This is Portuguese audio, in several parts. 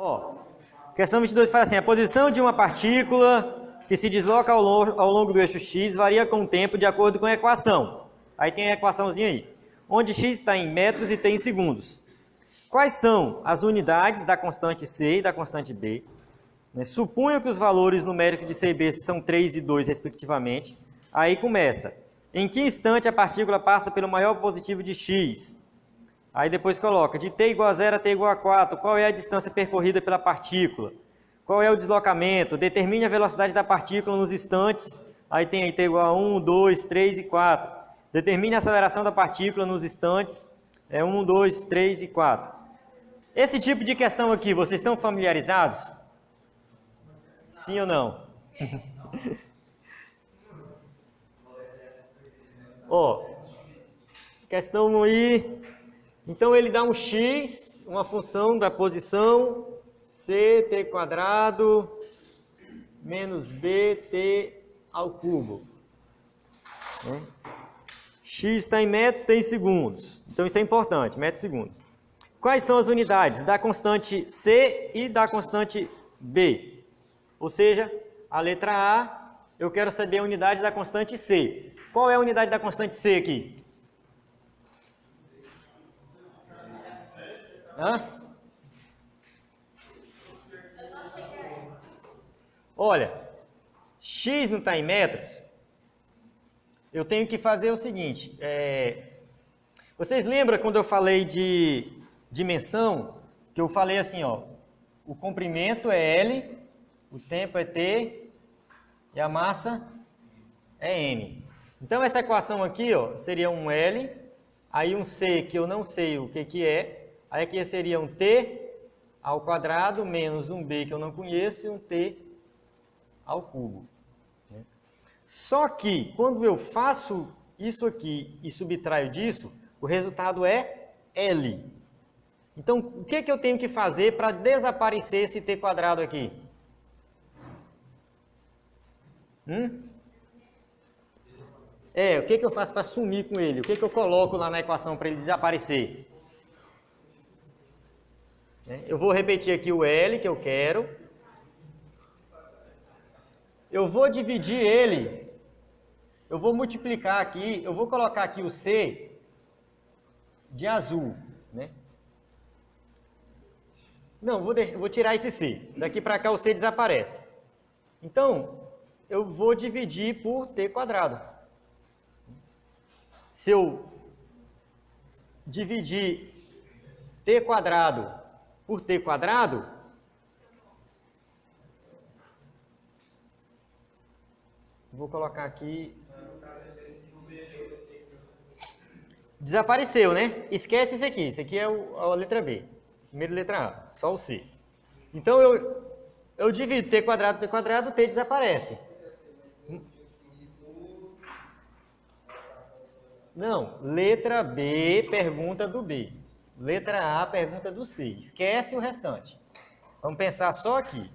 Ó, questão 22 fala assim, a posição de uma partícula que se desloca ao longo do eixo x varia com o tempo de acordo com a equação. Aí tem a equaçãozinha aí, onde x está em metros e t em segundos. Quais são as unidades da constante c e da constante b? Suponho que os valores numéricos de c e b são 3 e 2, respectivamente. Aí começa. Em que instante a partícula passa pelo maior positivo de x? Aí depois coloca, de t igual a 0 a t igual a 4, qual é a distância percorrida pela partícula? Qual é o deslocamento? Determine a velocidade da partícula nos instantes. Aí tem aí t igual a 1, 2, 3 e 4. Determine a aceleração da partícula nos instantes. 1, 2, 3 e 4. Esse tipo de questão aqui, vocês estão familiarizados? Sim ou não? Ó, questão aí. Então ele dá um x, uma função da posição ct quadrado menos bt ao cubo. X está em metros, t em segundos. Então isso é importante, metros e segundos. Quais são as unidades da constante c e da constante b? Ou seja, a letra A, eu quero saber a unidade da constante c. Qual é a unidade da constante c aqui? Olha, x não está em metros, eu tenho que fazer o seguinte, vocês lembram quando eu falei de dimensão, que eu falei assim, ó, o comprimento é L, o tempo é T e a massa é M. Então essa equação aqui, ó, seria um L, aí um C que eu não sei o que é, aí aqui seria um t ao quadrado menos um b que eu não conheço e um t ao cubo. Só que quando eu faço isso aqui e subtraio disso, o resultado é L. Então, o que eu tenho que fazer para desaparecer esse t quadrado aqui? O que eu faço para sumir com ele? O que eu coloco lá na equação para ele desaparecer? Eu vou repetir aqui o L que eu quero. Eu vou dividir ele. Eu vou multiplicar aqui. Eu vou colocar aqui o C de azul. Não, vou tirar esse C. Daqui para cá o C desaparece. Então, eu vou dividir por t quadrado. Se eu dividir t quadrado por t quadrado, vou colocar aqui, desapareceu, né? Esquece isso aqui é a letra B, primeira letra A, só o C. Então eu divido t quadrado por t quadrado, t desaparece. Não, letra B, pergunta do B. Letra A, pergunta do C. Esquece o restante. Vamos pensar só aqui.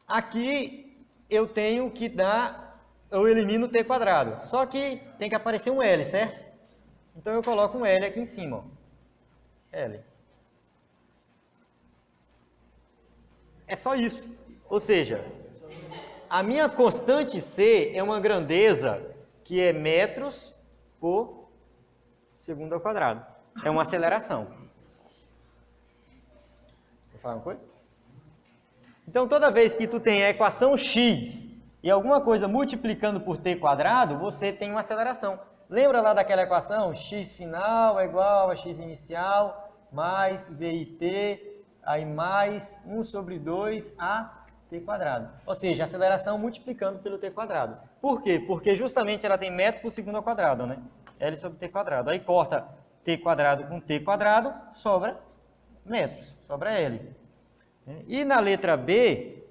Aqui eu tenho que dar, eu elimino o t quadrado. Só que tem que aparecer um L, certo? Então eu coloco um L aqui em cima. Ó. L. É só isso. Ou seja, a minha constante C é uma grandeza que é metros por segundo ao quadrado. É uma aceleração. Quer falar uma coisa? Então, toda vez que tu tem a equação x e alguma coisa multiplicando por t quadrado, você tem uma aceleração. Lembra lá daquela equação? X final é igual a x inicial mais VIT, aí mais 1 sobre 2 a t quadrado. Ou seja, a aceleração multiplicando pelo t quadrado. Por quê? Porque justamente ela tem metro por segundo ao quadrado, né? L sobre t quadrado. Aí corta t quadrado com t quadrado, sobra metros, sobra L. E na letra B,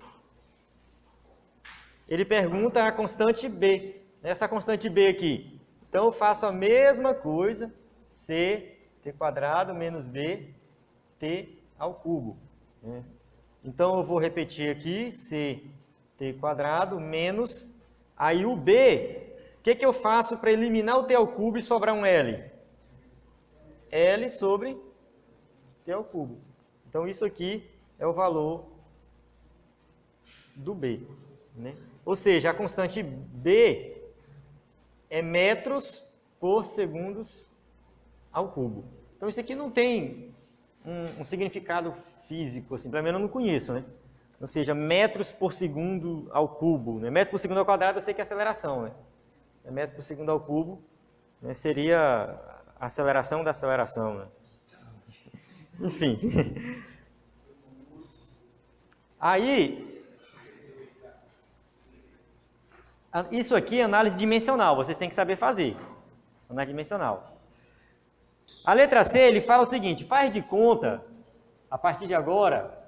ele pergunta a constante B. Essa constante B aqui. Então eu faço a mesma coisa, c t quadrado menos b t ao cubo. Então eu vou repetir aqui, c t quadrado menos, aí o b, o que eu faço para eliminar o t ao cubo e sobrar um L? L sobre t ao cubo. Então, isso aqui é o valor do B, né? Ou seja, a constante B é metros por segundos ao cubo. Então, isso aqui não tem um significado físico, assim, pelo menos eu não conheço, né? Ou seja, metros por segundo ao cubo, né? Metro por segundo ao quadrado eu sei que é aceleração, né? Metro por segundo ao cubo, né? Seria a aceleração da aceleração, né? Enfim. Aí, isso aqui é análise dimensional, vocês têm que saber fazer. Análise dimensional. A letra C, ele fala o seguinte, faz de conta, a partir de agora,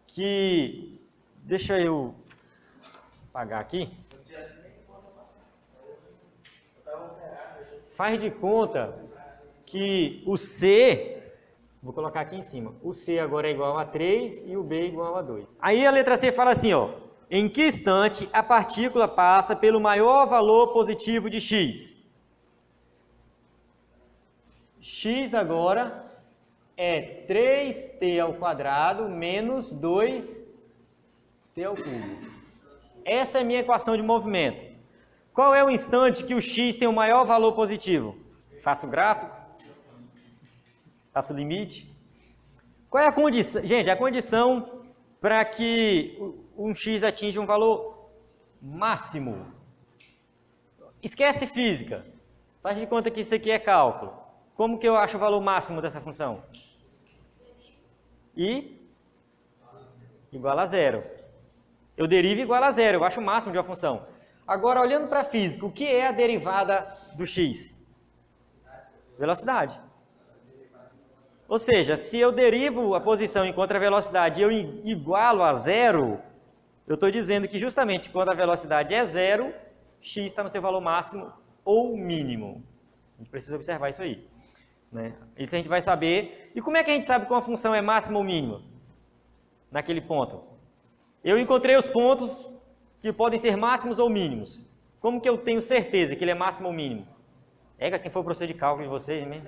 que... Deixa eu apagar aqui. Faz de conta que o C... Vou colocar aqui em cima. O C agora é igual a 3 e o B é igual a 2. Aí a letra C fala assim, ó. Em que instante a partícula passa pelo maior valor positivo de x? X agora é 3t ao quadrado menos 2t ao cubo. Essa é a minha equação de movimento. Qual é o instante que o x tem o maior valor positivo? Faço o gráfico. Faço o limite. Qual é a condição? Gente, a condição para que um x atinja um valor máximo. Esquece física. Faz de conta que isso aqui é cálculo. Como que eu acho o valor máximo dessa função? I igual a zero. Eu derivo igual a zero, eu acho o máximo de uma função. Agora, olhando para a física, o que é a derivada do x? Velocidade. Ou seja, se eu derivo a posição enquanto a velocidade eu igualo a zero, eu estou dizendo que justamente quando a velocidade é zero, x está no seu valor máximo ou mínimo. A gente precisa observar isso aí, né? Isso a gente vai saber. E como é que a gente sabe que uma função é máxima ou mínima? Naquele ponto. Eu encontrei os pontos que podem ser máximos ou mínimos. Como que eu tenho certeza que ele é máximo ou mínimo? Quem for o professor de cálculo de vocês, né?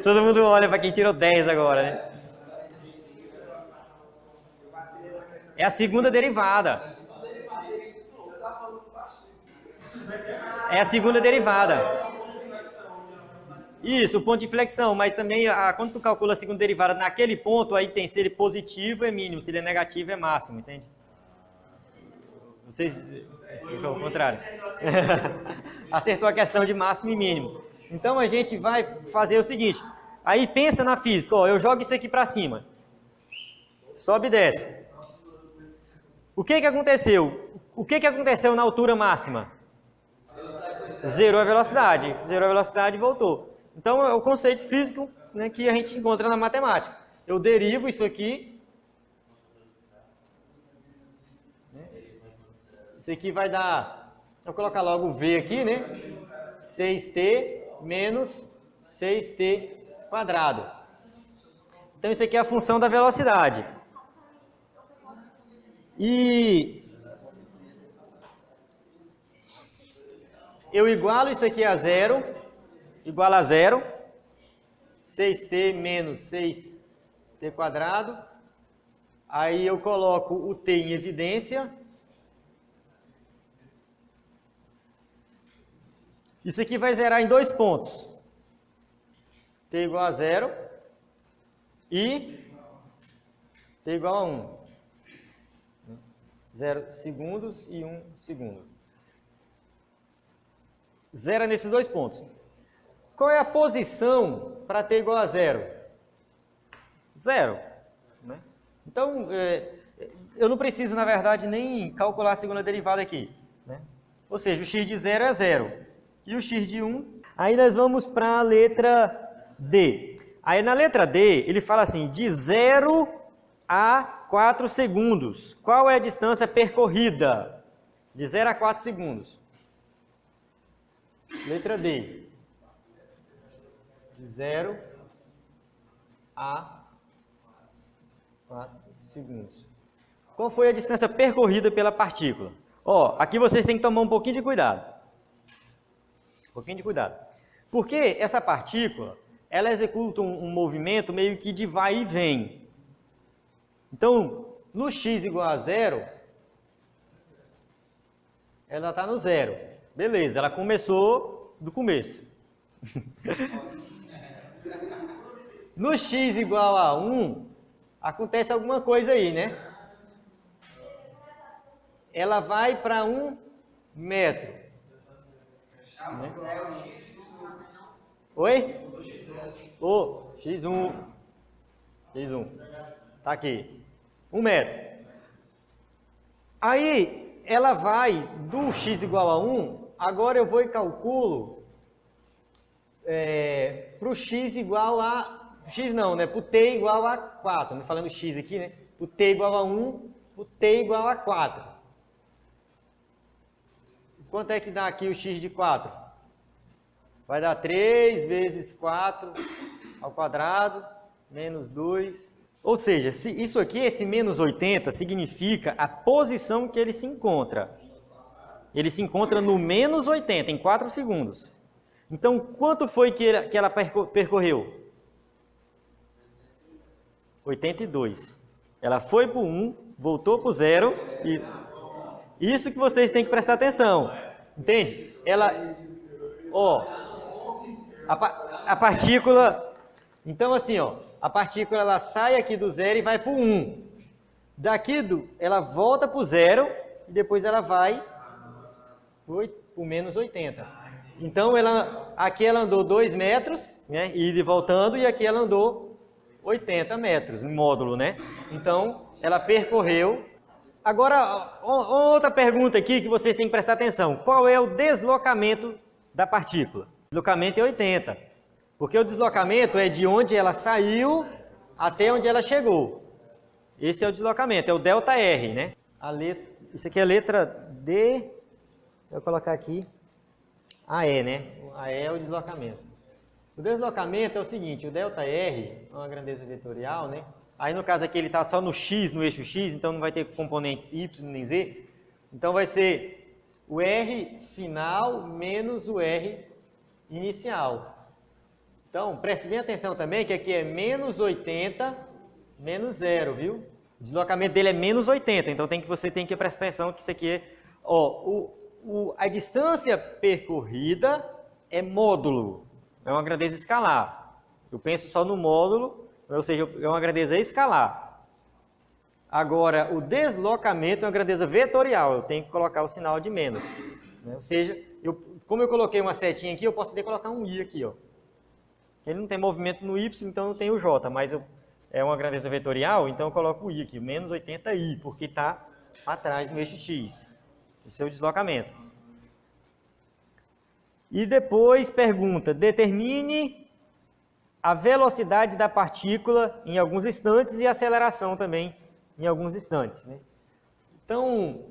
Todo mundo olha para quem tirou 10 agora, né? É a segunda derivada. É a segunda derivada. Isso, o ponto de inflexão, mas também quando tu calcula a segunda derivada naquele ponto, aí tem se ele positivo é mínimo, se ele é negativo é máximo, entende? Vocês... Ao contrário. Acertou a questão de máximo e mínimo. Então a gente vai fazer o seguinte. Aí pensa na física. Ó, eu jogo isso aqui para cima. Sobe e desce. O que aconteceu? O que aconteceu na altura máxima? Zerou a velocidade. Zerou a velocidade e voltou. Então é o conceito físico, né, que a gente encontra na matemática. Eu derivo isso aqui. Isso aqui vai dar, vou colocar logo o V aqui, né? 6t menos 6t quadrado. Então isso aqui é a função da velocidade. E eu igualo isso aqui a zero, igual a zero. 6t menos 6t quadrado. Aí eu coloco o t em evidência. Isso aqui vai zerar em dois pontos. T igual a zero e T igual a 1. 0 segundos e 1 segundo. Zera nesses dois pontos. Qual é a posição para T igual a zero? Zero. Né? Então, eu não preciso, na verdade, nem calcular a segunda derivada aqui. Né? Ou seja, o x de zero é zero. E o x de 1, aí nós vamos para a letra D. Aí na letra D, ele fala assim, de 0 a 4 segundos. Qual é a distância percorrida? De 0 a 4 segundos. Letra D. De 0 a 4 segundos. Qual foi a distância percorrida pela partícula? Ó, aqui vocês têm que tomar um pouquinho de cuidado. Um pouquinho de cuidado. Porque essa partícula, ela executa um movimento meio que de vai e vem. Então, no x igual a zero, ela está no zero. Beleza, ela começou do começo. No x igual a 1, acontece alguma coisa aí, né? Ela vai para 1 metro. Né? Oi? X1. X1. Tá aqui. 1 metro. Aí, ela vai do x igual a 1, agora eu vou e calculo para o x igual a... X não, né? Para o t igual a 4. Não falando x aqui, né? Para o t igual a 1, o t igual a 4. Quanto é que dá aqui o x de 4? Vai dar 3 vezes 4 ao quadrado, menos 2. Ou seja, isso aqui, esse menos 80, significa a posição que ele se encontra. Ele se encontra no menos 80, em 4 segundos. Então, quanto foi que ela percorreu? 82. Ela foi para o 1, voltou para o 0 e... Isso que vocês têm que prestar atenção. Entende? Ela... Ó... A partícula... Então, assim, ó, a partícula ela sai aqui do 0 e vai para o 1. Daqui, ela volta para o 0 e depois ela vai para o menos 80. Então, aqui ela andou 2 metros, né, indo e voltando, e aqui ela andou 80 metros, no módulo, né? Então, ela percorreu. Agora, outra pergunta aqui que vocês têm que prestar atenção. Qual é o deslocamento da partícula? O deslocamento é 80. Porque o deslocamento é de onde ela saiu até onde ela chegou. Esse é o deslocamento, é o ΔR, né? Isso aqui é a letra D. Vou colocar aqui. AE, né? AE é o deslocamento. O deslocamento é o seguinte, o ΔR é uma grandeza vetorial, né? Aí no caso aqui ele está só no x, no eixo x, então não vai ter componentes y nem z. Então vai ser o R final menos o R inicial. Então, preste bem atenção também que aqui é menos 80, menos 0, viu? O deslocamento dele é menos 80, então você tem que prestar atenção que isso aqui é... Ó, a distância percorrida é módulo, é uma grandeza escalar. Eu penso só no módulo, ou seja, é uma grandeza escalar. Agora, o deslocamento é uma grandeza vetorial, eu tenho que colocar o sinal de menos. Né? Ou seja, como eu coloquei uma setinha aqui, eu posso até colocar um i aqui, ó. Ele não tem movimento no y, então não tem o j, mas é uma grandeza vetorial, então eu coloco o i aqui, menos 80i, porque está atrás no eixo x. Esse é o deslocamento. E depois pergunta, determine a velocidade da partícula em alguns instantes e a aceleração também em alguns instantes. Né? Então,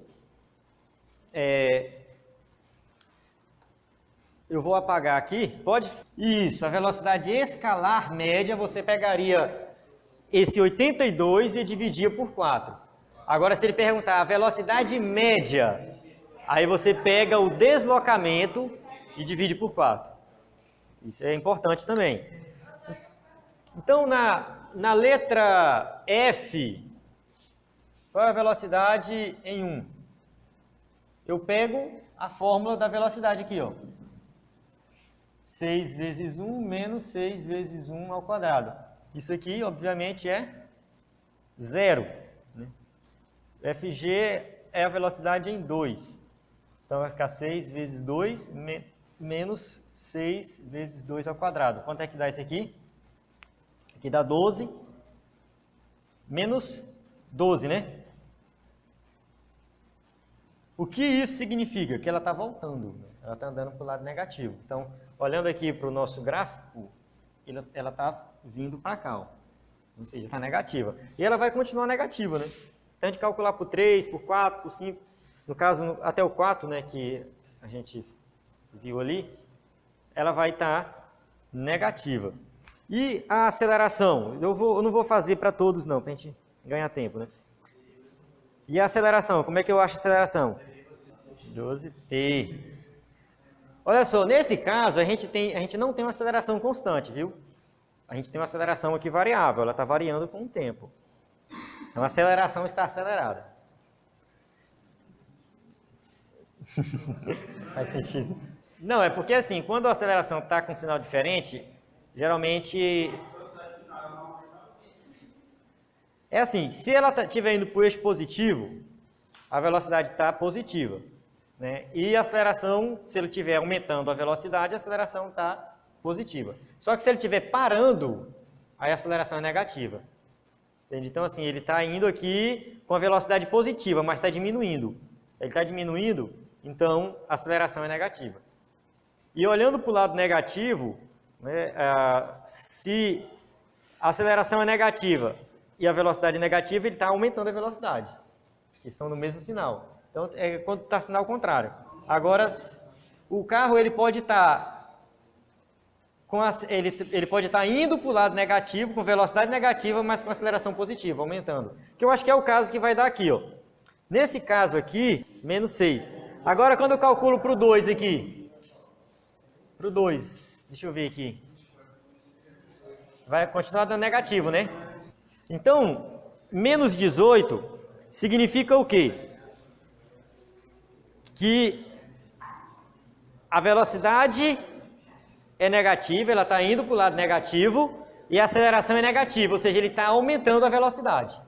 eu vou apagar aqui, pode? Isso, a velocidade escalar média, você pegaria esse 82 e dividia por 4. Agora, se ele perguntar a velocidade média, aí você pega o deslocamento e divide por 4. Isso é importante também. Então, na letra F, qual é a velocidade em 1? Eu pego a fórmula da velocidade aqui, ó. 6 vezes 1 menos 6 vezes 1 ao quadrado. Isso aqui, obviamente, é 0. Né? FG é a velocidade em 2. Então, vai ficar 6 vezes 2 menos 6 vezes 2 ao quadrado. Quanto é que dá isso aqui? Aqui dá 12 menos 12, né? O que isso significa? Que ela está voltando. Ela está andando para o lado negativo. Então, olhando aqui para o nosso gráfico, ela está vindo para cá, ó. Ou seja, está negativa. E ela vai continuar negativa, né? Então, a gente calcular por 3, por 4, por 5, no caso, até o 4, né, que a gente viu ali, ela vai estar negativa. E a aceleração? Eu não vou fazer para todos, não, para a gente ganhar tempo, né? E a aceleração? Como é que eu acho a aceleração? 12t. Olha só, nesse caso, a gente não tem uma aceleração constante, viu? A gente tem uma aceleração aqui variável, ela está variando com o tempo. Então, a aceleração está acelerada. Faz sentido. Não, é porque assim, quando a aceleração está com um sinal diferente, geralmente... É assim, se ela estiver indo para o eixo positivo, a velocidade está positiva, né? E a aceleração, se ele estiver aumentando a velocidade, a aceleração está positiva. Só que se ele estiver parando, aí a aceleração é negativa. Entende? Então, assim, ele está indo aqui com a velocidade positiva, mas está diminuindo. Ele está diminuindo, então a aceleração é negativa. E olhando para o lado negativo, né, se a aceleração é negativa e a velocidade é negativa, ele está aumentando a velocidade. Estão no mesmo sinal. Então, é quando está sinal contrário. Agora, o carro ele pode estar ele pode estar indo para o lado negativo, com velocidade negativa, mas com aceleração positiva, aumentando. Que eu acho que é o caso que vai dar aqui, ó. Nesse caso aqui, menos 6. Agora, quando eu calculo para o 2 aqui, para o 2, deixa eu ver aqui. Vai continuar dando negativo, né? Então, menos 18 significa o quê? Que a velocidade é negativa, ela está indo para o lado negativo, e a aceleração é negativa, ou seja, ele está aumentando a velocidade.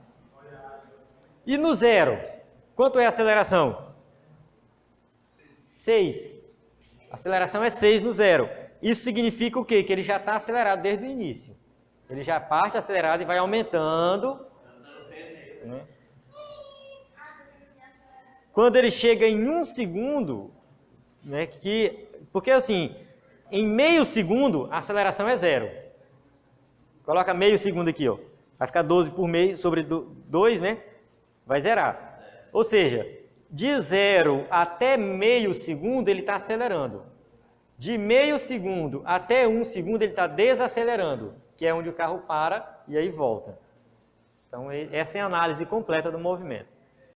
E no zero, quanto é a aceleração? 6. A aceleração é 6 no zero. Isso significa o quê? Que ele já está acelerado desde o início. Ele já parte acelerado e vai aumentando. Né? Quando ele chega em 1 segundo, né, porque assim, em meio segundo a aceleração é 0. Coloca meio segundo aqui, ó. Vai ficar 12 por meio sobre 2, né? Vai zerar. Ou seja, de 0 até meio segundo ele está acelerando. De meio segundo até 1 segundo ele está desacelerando, que é onde o carro para e aí volta. Então, essa é a análise completa do movimento.